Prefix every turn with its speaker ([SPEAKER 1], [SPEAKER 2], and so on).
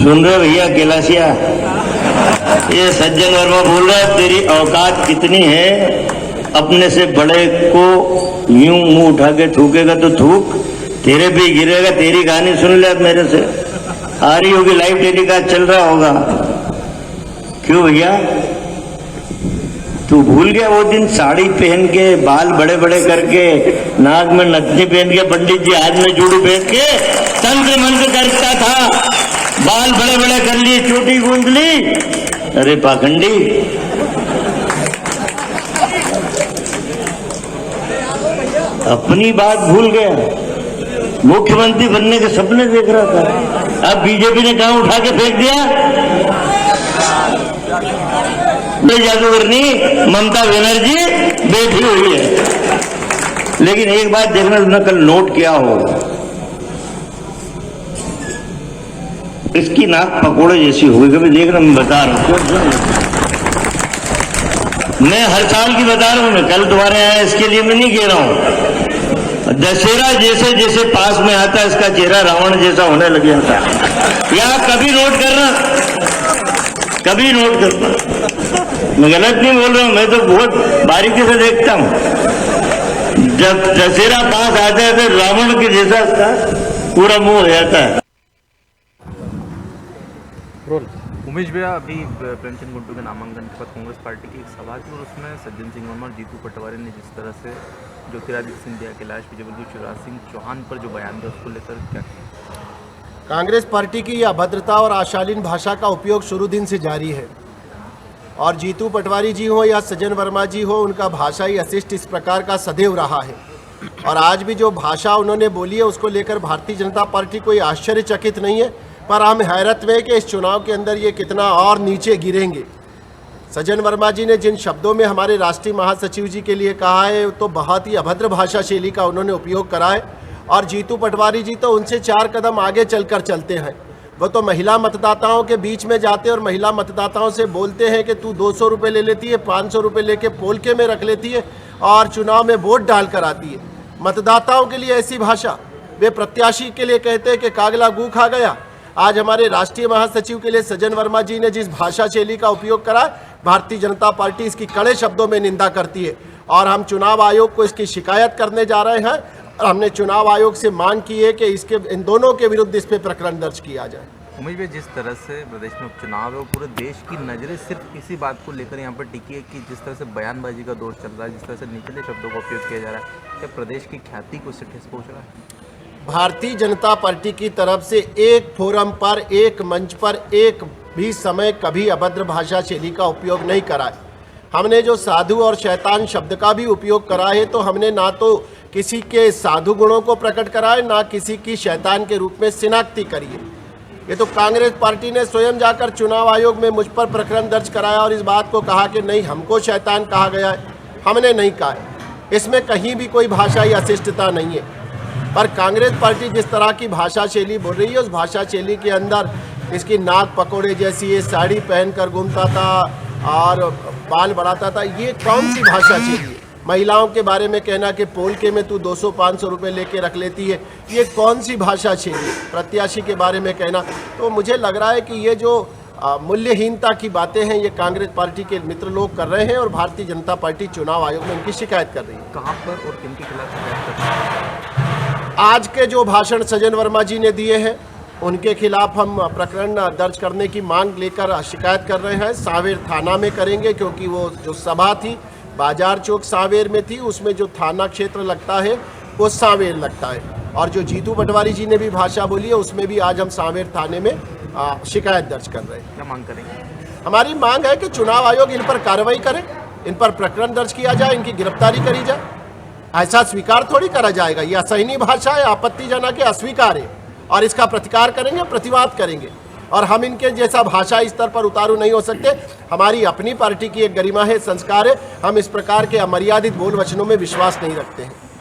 [SPEAKER 1] सुन रहे भैया कैलाशिया, ये सज्जन वर्मा बोल रहा है तेरी औकात कितनी है, अपने से बड़े को यूं मुंह उठा के थूकेगा तो थूक, तेरे भी गिरेगा। तेरी कहानी सुन ले अब मेरे से, आ रही होगी लाइव टेलीकास्ट चल रहा होगा। क्यों भैया तू भूल गया वो दिन साड़ी पहन के, बाल बड़े बड़े करके, नाक में नथनी पहन के, पंडित जी हाथ में जूड़ू पहन के तंत्र मंत्र करता था, बाल बड़े बड़े कर लिए, चोटी गूंद ली। अरे पाखंडी, अपनी बात भूल गया, मुख्यमंत्री बनने के सपने देख रहा था। अब बीजेपी ने कहां उठा के फेंक दिया, जादूगरनी ममता बनर्जी बैठी हुई है। लेकिन एक बात देखना, तुमने कल नोट किया हो, इसकी नाक पकोड़े जैसी हो गई। कभी देखना, मैं बता रहा हूं, मैं हर साल की बता रहा हूं, मैं कल तुम्हारे आया इसके लिए मैं नहीं कह रहा हूं। दशहरा जैसे जैसे पास में आता है, इसका चेहरा रावण जैसा होने लग जाता है। या कभी नोट करना, कभी नोट करना, मैं गलत नहीं बोल रहा हूं, मैं तो बहुत बारीकी से देखता हूं। जब दशहरा पास आता है तो रावण के जैसा इसका पूरा मुंह हो जाता है।
[SPEAKER 2] उमेश भैया, अभी प्रेमचंद गुंटू के नामांकन के बाद कांग्रेस पार्टी की एक सभा थी और उसमें सज्जन सिंह वर्मा और जीतू पटवारी ने जिस तरह से ज्योतिरादित्य सिंधिया, कैलाश विजयवर्गीय, शिवराज सिंह चौहान पर जो बयान दिया, उसको लेकर क्या किया?
[SPEAKER 3] कांग्रेस पार्टी की यह अभद्रता और अशालीन भाषा का उपयोग शुरू दिन से जारी है और जीतू पटवारी जी हो या सज्जन वर्मा जी हो, उनका भाषाई अशिष्ट इस प्रकार का सदैव रहा है। और आज भी जो भाषा उन्होंने बोली है उसको लेकर भारतीय जनता पार्टी कोई आश्चर्यचकित नहीं है, पर हम हैरत में कि इस चुनाव के अंदर ये कितना और नीचे गिरेंगे। सज्जन वर्मा जी ने जिन शब्दों में हमारे राष्ट्रीय महासचिव जी के लिए कहा है, तो बहुत ही अभद्र भाषा शैली का उन्होंने उपयोग करा है। और जीतू पटवारी जी तो उनसे 4 कदम आगे चलकर चलते हैं। वो तो महिला मतदाताओं के बीच में जाते और महिला मतदाताओं से बोलते हैं कि तू 200 रुपये ले लेती है, 500 रुपये लेके पोलके में रख लेती है और चुनाव में वोट डाल कर आती है। मतदाताओं के लिए ऐसी भाषा, वे प्रत्याशी के लिए कहते हैं कि कागला गू खा गया। आज हमारे राष्ट्रीय महासचिव के लिए सज्जन वर्मा जी ने जिस भाषा शैली का उपयोग करा, भारतीय जनता पार्टी इसकी कड़े शब्दों में निंदा करती है और हम चुनाव आयोग को इसकी शिकायत करने जा रहे हैं। और हमने चुनाव आयोग से मांग की है कि इसके इन दोनों के विरुद्ध इस पे प्रकरण दर्ज किया जाए।
[SPEAKER 2] उमेश भाई, जिस तरह से प्रदेश में उपचुनाव है, वो पूरे देश की नज़रें सिर्फ इसी बात को लेकर यहाँ पर टिकी है कि जिस तरह से बयानबाजी का दौर चल रहा है, जिस तरह से निचले शब्दों का उपयोग किया जा रहा है, क्या प्रदेश की ख्याति को इससे ठेस पहुँच रहा है?
[SPEAKER 3] भारतीय जनता पार्टी की तरफ से एक फोरम पर, एक मंच पर, एक भी समय कभी अभद्र भाषा शैली का उपयोग नहीं करा है। हमने जो साधु और शैतान शब्द का भी उपयोग करा है, तो हमने ना तो किसी के साधु गुणों को प्रकट करा है, ना किसी की शैतान के रूप में शिनाख्ती करी है। ये तो कांग्रेस पार्टी ने स्वयं जाकर चुनाव आयोग में मुझ पर प्रकरण दर्ज कराया और इस बात को कहा कि नहीं, हमको शैतान कहा गया है। हमने नहीं कहा है, इसमें कहीं भी कोई भाषाई अशिष्टता नहीं है। पर कांग्रेस पार्टी जिस तरह की भाषा शैली बोल रही है, उस भाषा शैली के अंदर इसकी नाक पकोड़े जैसी, ये साड़ी पहनकर घूमता था और बाल बढ़ाता था, ये कौन सी भाषा शैली है? महिलाओं के बारे में कहना कि पोलके में तू 200-500 रुपये लेके रख लेती है, ये कौन सी भाषा शैली? प्रत्याशी के बारे में कहना, तो मुझे लग रहा है कि ये जो मूल्यहीनता की बातें हैं, ये कांग्रेस पार्टी के मित्र लोग कर रहे हैं और भारतीय जनता पार्टी चुनाव आयोग में उनकी शिकायत कर रही है।
[SPEAKER 2] कहाँ पर और किन के खिलाफ शिकायत कर रही है?
[SPEAKER 3] आज के जो भाषण सज्जन वर्मा जी ने दिए हैं, उनके खिलाफ हम प्रकरण दर्ज करने की मांग लेकर शिकायत कर रहे हैं। सांवेर थाना में करेंगे, क्योंकि वो जो सभा थी बाजार चौक सांवेर में थी, उसमें जो थाना क्षेत्र लगता है वो सांवेर लगता है। और जो जीतू पटवारी जी ने भी भाषा बोली है, उसमें भी आज हम सांवेर थाने में शिकायत दर्ज कर रहे हैं।
[SPEAKER 2] क्या मांग करेंगे?
[SPEAKER 3] हमारी मांग है कि चुनाव आयोग इन पर कार्रवाई करे, इन पर प्रकरण दर्ज किया जाए, इनकी गिरफ्तारी करी जाए। ऐसा स्वीकार थोड़ी करा जाएगा, यह असहनीय भाषा है, आपत्तिजनक है, अस्वीकार है और इसका प्रतिकार करेंगे, प्रतिवाद करेंगे। और हम इनके जैसा भाषा स्तर पर उतारू नहीं हो सकते। हमारी अपनी पार्टी की एक गरिमा है, संस्कार है, हम इस प्रकार के अमर्यादित बोल वचनों में विश्वास नहीं रखते हैं।